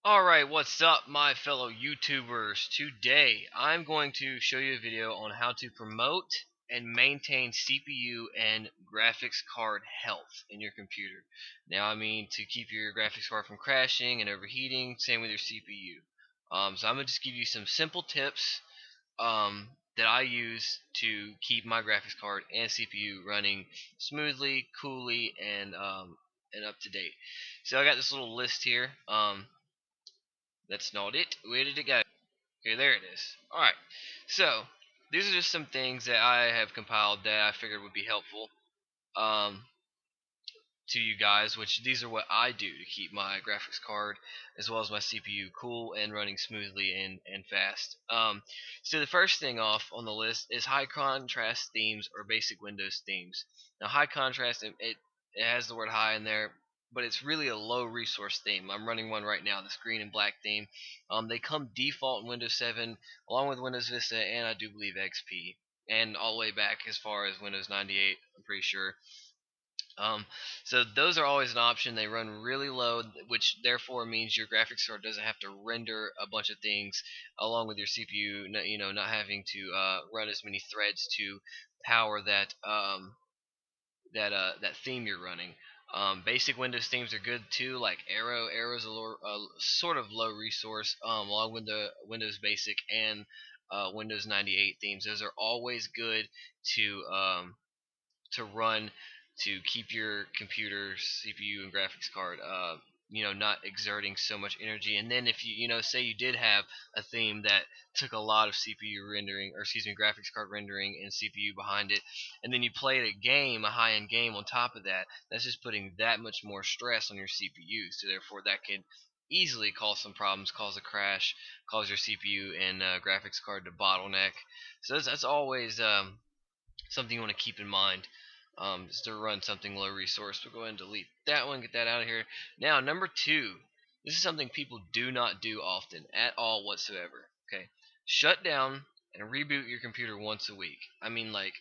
Alright, what's up my fellow YouTubers? Today I'm going to show you a video on how to promote and maintain CPU and graphics card health in your computer. Now I mean to keep your graphics card from crashing and overheating, same with your CPU. So I'm going to just give you some simple tips that I use to keep my graphics card and CPU running smoothly, coolly, and up to date. So I got this little list here. That's not it. Where did it go? Okay, there it is. Alright, so these are just some things that I have compiled that I figured would be helpful um, to you guys, which these are what I do to keep my graphics card as well as my CPU cool and running smoothly and fast. So the first thing off on the list is high contrast themes or basic Windows themes. Now high contrast, it has the word high in there, but it's really a low resource theme. I'm running one right now, this green and black theme. They come default in Windows 7 along with Windows Vista and I do believe XP, and all the way back as far as Windows 98, I'm pretty sure. Um, so those are always an option. They run really low, which therefore means your graphics card doesn't have to render a bunch of things along with your CPU. Not having to run as many threads to power that theme you're running. Basic Windows themes are good too, like Arrow. Arrow's a sort of low resource, along with the Windows Basic and Windows 98 themes. Those are always good to run to keep your computer CPU and graphics card not exerting so much energy. And then if you say you did have a theme that took a lot of CPU rendering, or excuse me, graphics card rendering and CPU behind it, and then you played a high-end game on top of that, that's just putting that much more stress on your CPU. So therefore that could easily cause some problems, cause a crash, cause your CPU and graphics card to bottleneck. So that's always something you want to keep in mind, is to run something low resource. We'll go ahead and delete that one, get that out of here. Now, number two, this is something people do not do often at all whatsoever. Okay, shut down and reboot your computer once a week. I mean, like,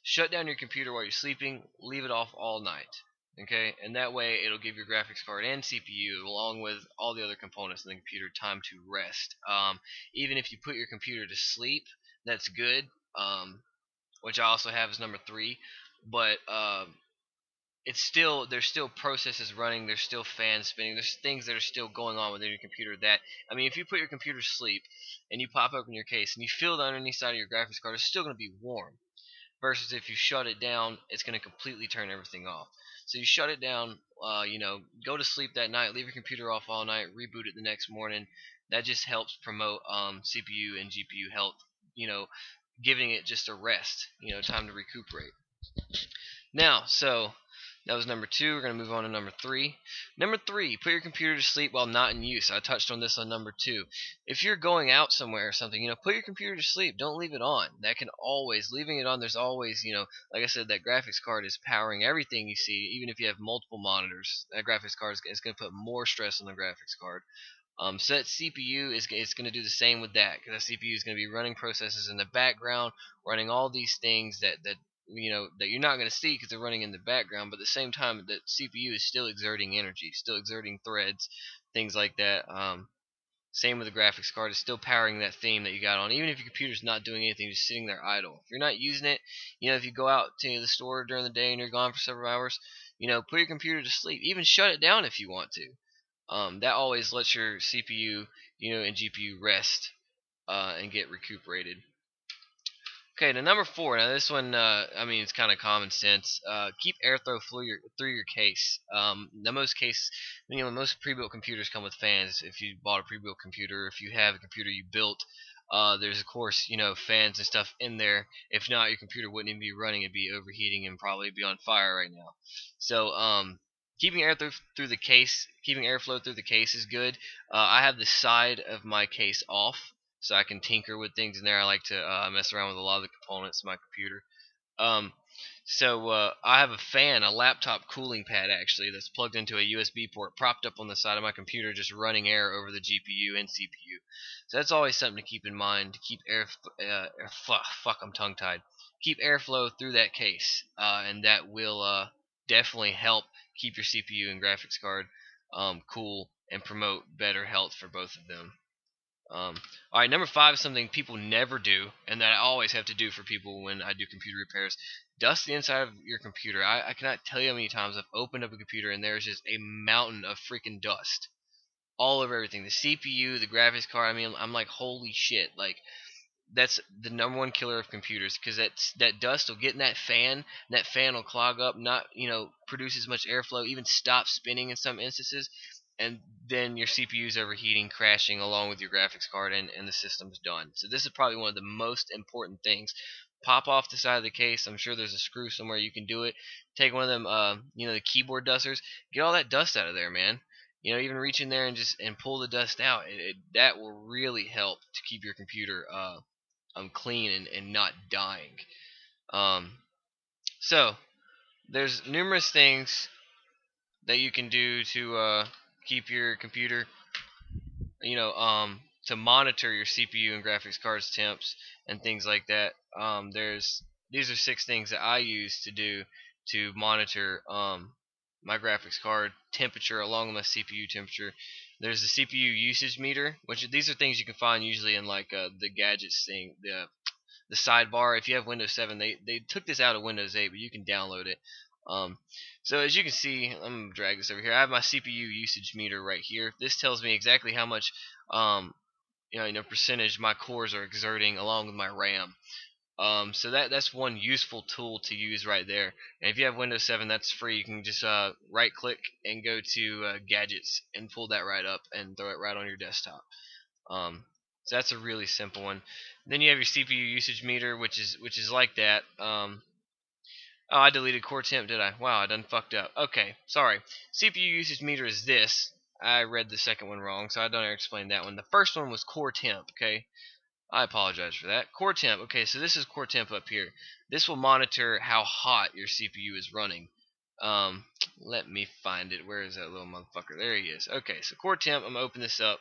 shut down your computer while you're sleeping, leave it off all night. Okay, and that way it'll give your graphics card and CPU, along with all the other components in the computer, time to rest. Even if you put your computer to sleep, that's good. Which I also have as number three. But it's still there's still processes running, there's still fans spinning, there's things that are still going on within your computer. That I mean, if you put your computer to sleep and you pop open your case and you feel the underneath side of your graphics card, it's still going to be warm. Versus if you shut it down, it's going to completely turn everything off. So you shut it down, go to sleep that night, leave your computer off all night, reboot it the next morning. That just helps promote CPU and GPU health. You know, giving it just a rest. Time to recuperate. Now, so that was number two. We're going to move on to number three. Number three, put your computer to sleep while not in use. I touched on this on number two. If you're going out somewhere or something, put your computer to sleep. Don't leave it on. That can always, leaving it on, there's always, like I said, that graphics card is powering everything you see. Even if you have multiple monitors, that graphics card is going to put more stress on the graphics card. So that CPU is going to do the same with that, because that CPU is going to be running processes in the background, running all these things that you're not going to see because they're running in the background. But at the same time, the CPU is still exerting energy, still exerting threads, things like that. Same with the graphics card; it's still powering that theme that you got on, even if your computer's not doing anything, just sitting there idle. If you're not using it, if you go out to the store during the day and you're gone for several hours, put your computer to sleep. Even shut it down if you want to. That always lets your CPU, and GPU rest and get recuperated. Okay, to number four. Now this one, I mean, it's kind of common sense. Keep airflow through your case. Now most pre-built computers come with fans. If you bought a pre-built computer, if you have a computer you built, there's of course fans and stuff in there. If not, your computer wouldn't even be running; it'd be overheating and probably be on fire right now. So keeping keeping airflow through the case is good. I have the side of my case off, so I can tinker with things in there. I like to mess around with a lot of the components of my computer. Um, I have a fan, a laptop cooling pad actually, that's plugged into a USB port, propped up on the side of my computer, just running air over the GPU and CPU. So that's always something to keep in mind, to keep I'm tongue tied. Keep airflow through that case, and that will definitely help keep your CPU and graphics card cool and promote better health for both of them. All right, number 5 is something people never do, and that I always have to do for people when I do computer repairs. Dust the inside of your computer. I cannot tell you how many times I've opened up a computer and there's just a mountain of freaking dust all over everything. The CPU, the graphics card. I mean, I'm like, holy shit! Like, that's the number one killer of computers, because that dust will get in that fan, and that fan will clog up, not produce as much airflow, even stop spinning in some instances, and then your CPU is overheating, crashing along with your graphics card, and the system's done. So this is probably one of the most important things. Pop off the side of the case. I'm sure there's a screw somewhere you can do it. Take one of them, the keyboard dusters. Get all that dust out of there, man. Even reach in there and pull the dust out. That will really help to keep your computer clean and not dying. Um, so there's numerous things that you can do to keep your computer, to monitor your CPU and graphics cards temps and things like that. These are 6 things that I use to do to monitor my graphics card temperature along with my CPU temperature. There's the CPU usage meter, which these are things you can find usually in like the gadgets thing, the sidebar. If you have Windows 7, they took this out of Windows 8, but you can download it. Um, so as you can see, I'm gonna drag this over here. I have my CPU usage meter right here. This tells me exactly how much percentage my cores are exerting along with my RAM. So that's one useful tool to use right there. And if you have Windows 7, that's free. You can just right click and go to gadgets and pull that right up and throw it right on your desktop. So that's a really simple one. Then you have your CPU usage meter, which is like that. Oh, I deleted core temp, did I? Wow, I done fucked up. Okay, sorry. CPU usage meter is this. I read the second one wrong, so I don't explain that one. The first one was core temp, okay? I apologize for that. Core temp. Okay, so this is core temp up here. This will monitor how hot your CPU is running. Let me find it. Where is that little motherfucker? There he is. Okay, so core temp. I'm gonna open this up.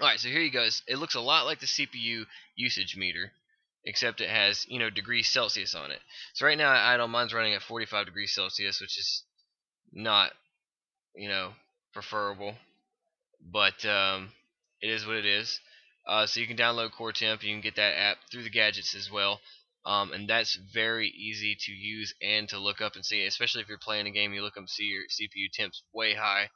Alright, so here you go. It looks a lot like the CPU usage meter, except it has, degrees Celsius on it. So right now, mine's running at 45 degrees Celsius, which is not, preferable, but it is what it is. So you can download Core Temp. You can get that app through the gadgets as well. And that's very easy to use and to look up and see, especially if you're playing a game. You look up and see your CPU temps way high.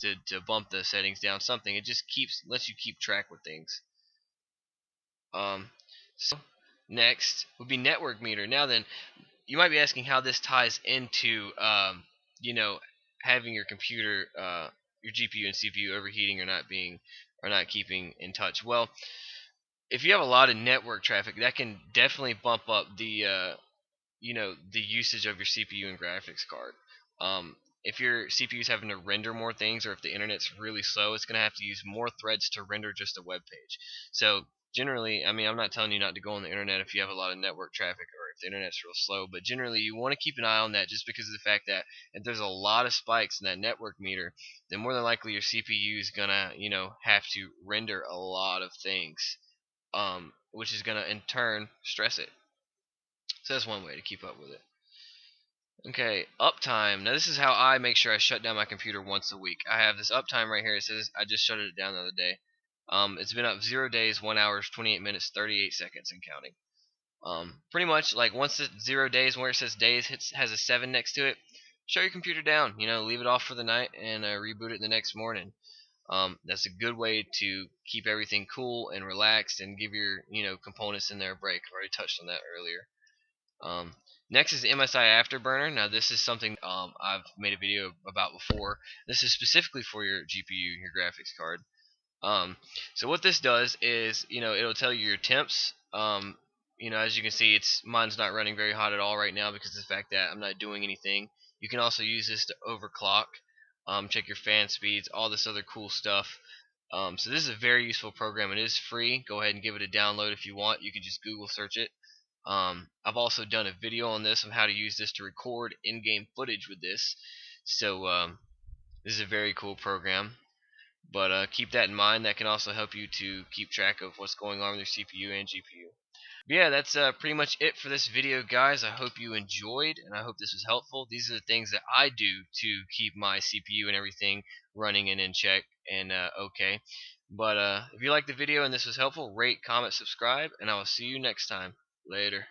To bump the settings down something. It just lets you keep track with things. So next would be network meter. Now then, you might be asking how this ties into having your computer, your GPU and CPU overheating or not keeping in touch. Well, if you have a lot of network traffic, that can definitely bump up the usage of your CPU and graphics card. If your CPU is having to render more things, or if the internet's really slow, it's going to have to use more threads to render just a web page. So generally, I mean, I'm not telling you not to go on the internet if you have a lot of network traffic or if the internet's real slow, but generally you want to keep an eye on that, just because of the fact that if there's a lot of spikes in that network meter, then more than likely your CPU is going to have to render a lot of things, which is going to in turn stress it. So that's one way to keep up with it. Okay, uptime. Now this is how I make sure I shut down my computer once a week. I have this uptime right here. It says I just shut it down the other day. It's been up 0 days, 1 hour, 28 minutes, 38 seconds, and counting. Pretty much like once it's 0 days, where it says days has a 7 next to it, shut your computer down. Leave it off for the night and reboot it the next morning. That's a good way to keep everything cool and relaxed and give your components in there a break. I've already touched on that earlier. Next is the MSI Afterburner. Now this is something I've made a video about before. This is specifically for your GPU, your graphics card. So what this does is, it'll tell you your temps. As you can see, mine's not running very hot at all right now because of the fact that I'm not doing anything. You can also use this to overclock, check your fan speeds, all this other cool stuff. So this is a very useful program. It is free. Go ahead and give it a download if you want. You can just Google search it. I've also done a video on this on how to use this to record in-game footage with this. So this is a very cool program. But keep that in mind. That can also help you to keep track of what's going on with your CPU and GPU. But yeah, that's pretty much it for this video, guys. I hope you enjoyed, and I hope this was helpful. These are the things that I do to keep my CPU and everything running and in check and okay. But if you liked the video and this was helpful, rate, comment, subscribe, and I will see you next time. Later.